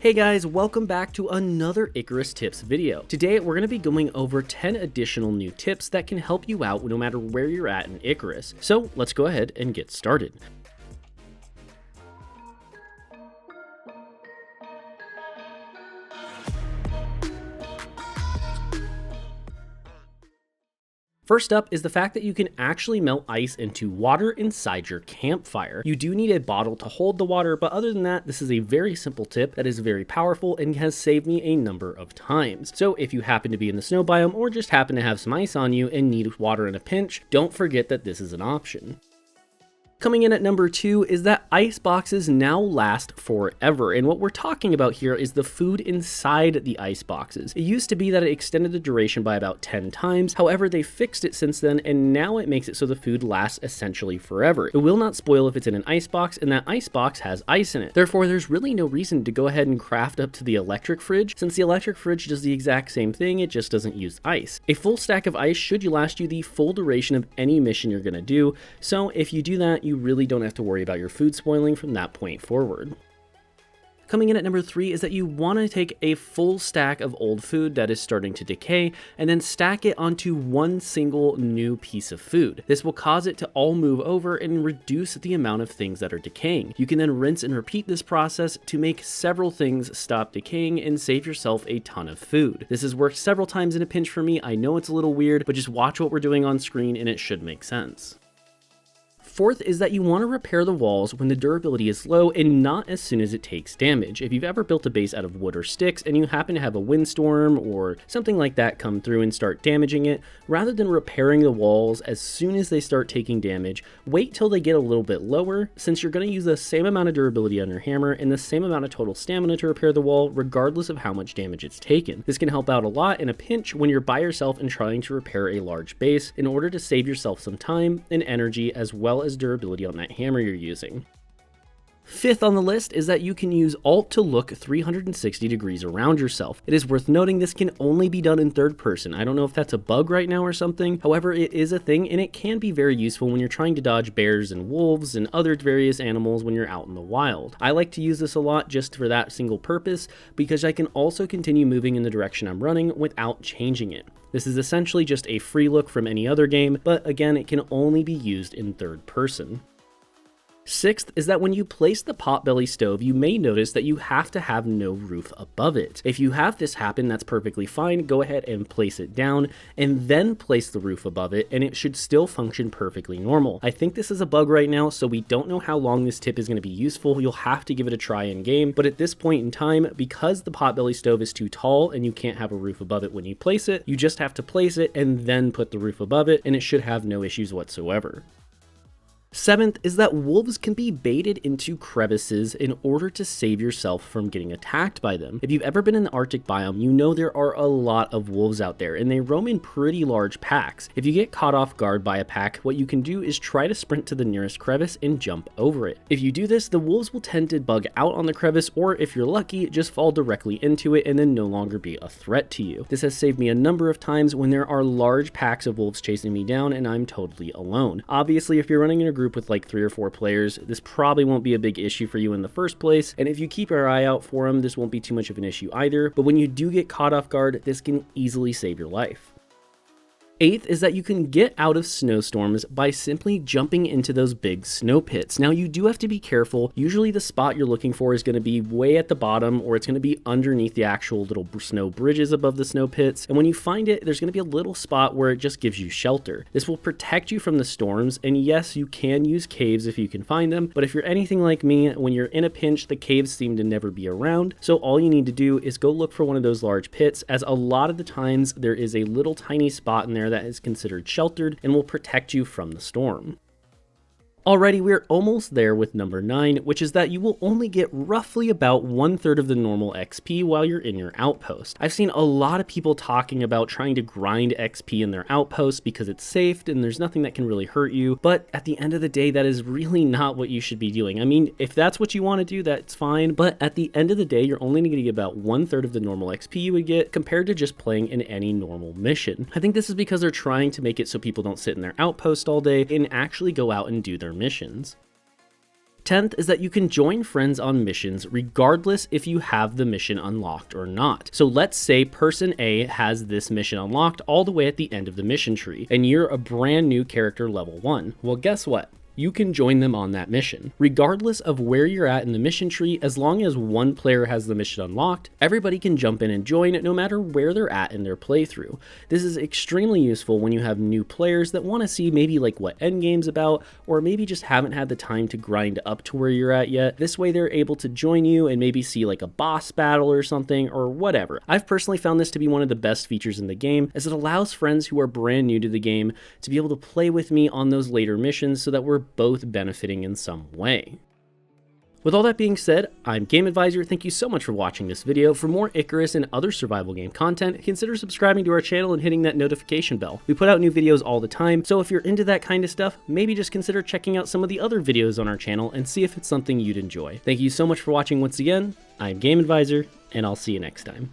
Hey guys, welcome back to another Icarus tips video. Today we're going to be going over 10 additional new tips that can help you out no matter where you're at in Icarus. So let's go ahead and get started. First up is the fact that you can actually melt ice into water inside your campfire. You do need a bottle to hold the water, but other than that, this is a very simple tip that is very powerful and has saved me a number of times. So if you happen to be in the snow biome or just happen to have some ice on you and need water in a pinch, don't forget that this is an option. Coming in at number 2 is that ice boxes now last forever, and what we're talking about here is the food inside the ice boxes. It used to be that it extended the duration by about 10 times, however they fixed it since then, and now it makes it so the food lasts essentially forever. It will not spoil if it's in an ice box, and that ice box has ice in it. Therefore, there's really no reason to go ahead and craft up to the electric fridge, since the electric fridge does the exact same thing, it just doesn't use ice. A full stack of ice should last you the full duration of any mission you're going to do, so if you do that, you really don't have to worry about your food spoiling from that point forward. Coming in at number 3 is that you want to take a full stack of old food that is starting to decay and then stack it onto one single new piece of food. This will cause it to all move over and reduce the amount of things that are decaying. You can then rinse and repeat this process to make several things stop decaying and save yourself a ton of food. This has worked several times in a pinch for me. I know it's a little weird, but just watch what we're doing on screen and it should make sense. Fourth is that you want to repair the walls when the durability is low and not as soon as it takes damage. If you've ever built a base out of wood or sticks and you happen to have a windstorm or something like that come through and start damaging it, rather than repairing the walls as soon as they start taking damage, wait till they get a little bit lower, since you're going to use the same amount of durability on your hammer and the same amount of total stamina to repair the wall regardless of how much damage it's taken. This can help out a lot in a pinch when you're by yourself and trying to repair a large base in order to save yourself some time and energy as well as durability on that hammer you're using. Fifth on the list is that you can use Alt to look 360 degrees around yourself. It is worth noting this can only be done in third person. I don't know if that's a bug right now or something. However, it is a thing and it can be very useful when you're trying to dodge bears and wolves and other various animals when you're out in the wild. I like to use this a lot just for that single purpose because I can also continue moving in the direction I'm running without changing it. This is essentially just a free look from any other game, but again, it can only be used in third person. Sixth is that when you place the Potbelly stove, you may notice that you have to have no roof above it. If you have this happen, that's perfectly fine. Go ahead and place it down and then place the roof above it, and it should still function perfectly normal. I think this is a bug right now, so we don't know how long this tip is going to be useful. You'll have to give it a try in game, but at this point in time, because the Potbelly stove is too tall and you can't have a roof above it when you place it, you just have to place it and then put the roof above it, and it should have no issues whatsoever. Seventh is that wolves can be baited into crevices in order to save yourself from getting attacked by them. If you've ever been in the Arctic biome, you know there are a lot of wolves out there and they roam in pretty large packs. If you get caught off guard by a pack, what you can do is try to sprint to the nearest crevice and jump over it. If you do this, the wolves will tend to bug out on the crevice, or if you're lucky, just fall directly into it and then no longer be a threat to you. This has saved me a number of times when there are large packs of wolves chasing me down and I'm totally alone. Obviously, if you're running in a group with like 3 or 4 players, this probably won't be a big issue for you in the first place, and if you keep your eye out for them, this won't be too much of an issue either, but when you do get caught off guard, this can easily save your life. Eighth is that you can get out of snowstorms by simply jumping into those big snow pits. Now you do have to be careful. Usually the spot you're looking for is going to be way at the bottom, or it's going to be underneath the actual little snow bridges above the snow pits. And when you find it, there's going to be a little spot where it just gives you shelter. This will protect you from the storms. And yes, you can use caves if you can find them. But if you're anything like me, when you're in a pinch, the caves seem to never be around. So all you need to do is go look for one of those large pits, as a lot of the times there is a little tiny spot in there that is considered sheltered and will protect you from the storm. Alrighty, we're almost there with number 9, which is that you will only get roughly about 1/3 of the normal XP while you're in your outpost. I've seen a lot of people talking about trying to grind XP in their outpost because it's safe and there's nothing that can really hurt you, but at the end of the day, that is really not what you should be doing. I mean, if that's what you want to do, that's fine, but at the end of the day, you're only going to get about 1/3 of the normal XP you would get compared to just playing in any normal mission. I think this is because they're trying to make it so people don't sit in their outpost all day and actually go out and do their missions. 10th is that you can join friends on missions regardless if you have the mission unlocked or not. So let's say person A has this mission unlocked all the way at the end of the mission tree, and you're a brand new character level 1. Well, guess what? You can join them on that mission. Regardless of where you're at in the mission tree, as long as one player has the mission unlocked, everybody can jump in and join no matter where they're at in their playthrough. This is extremely useful when you have new players that want to see maybe like what endgame's about, or maybe just haven't had the time to grind up to where you're at yet. This way they're able to join you and maybe see like a boss battle or something or whatever. I've personally found this to be one of the best features in the game, as it allows friends who are brand new to the game to be able to play with me on those later missions so that we're both benefiting in some way. With all that being said, I'm Game Advisor. Thank you so much for watching this video. For more Icarus and other survival game content, consider subscribing to our channel and hitting that notification bell. We put out new videos all the time, so if you're into that kind of stuff, maybe just consider checking out some of the other videos on our channel and see if it's something you'd enjoy. Thank you so much for watching once again. I'm Game Advisor, and I'll see you next time.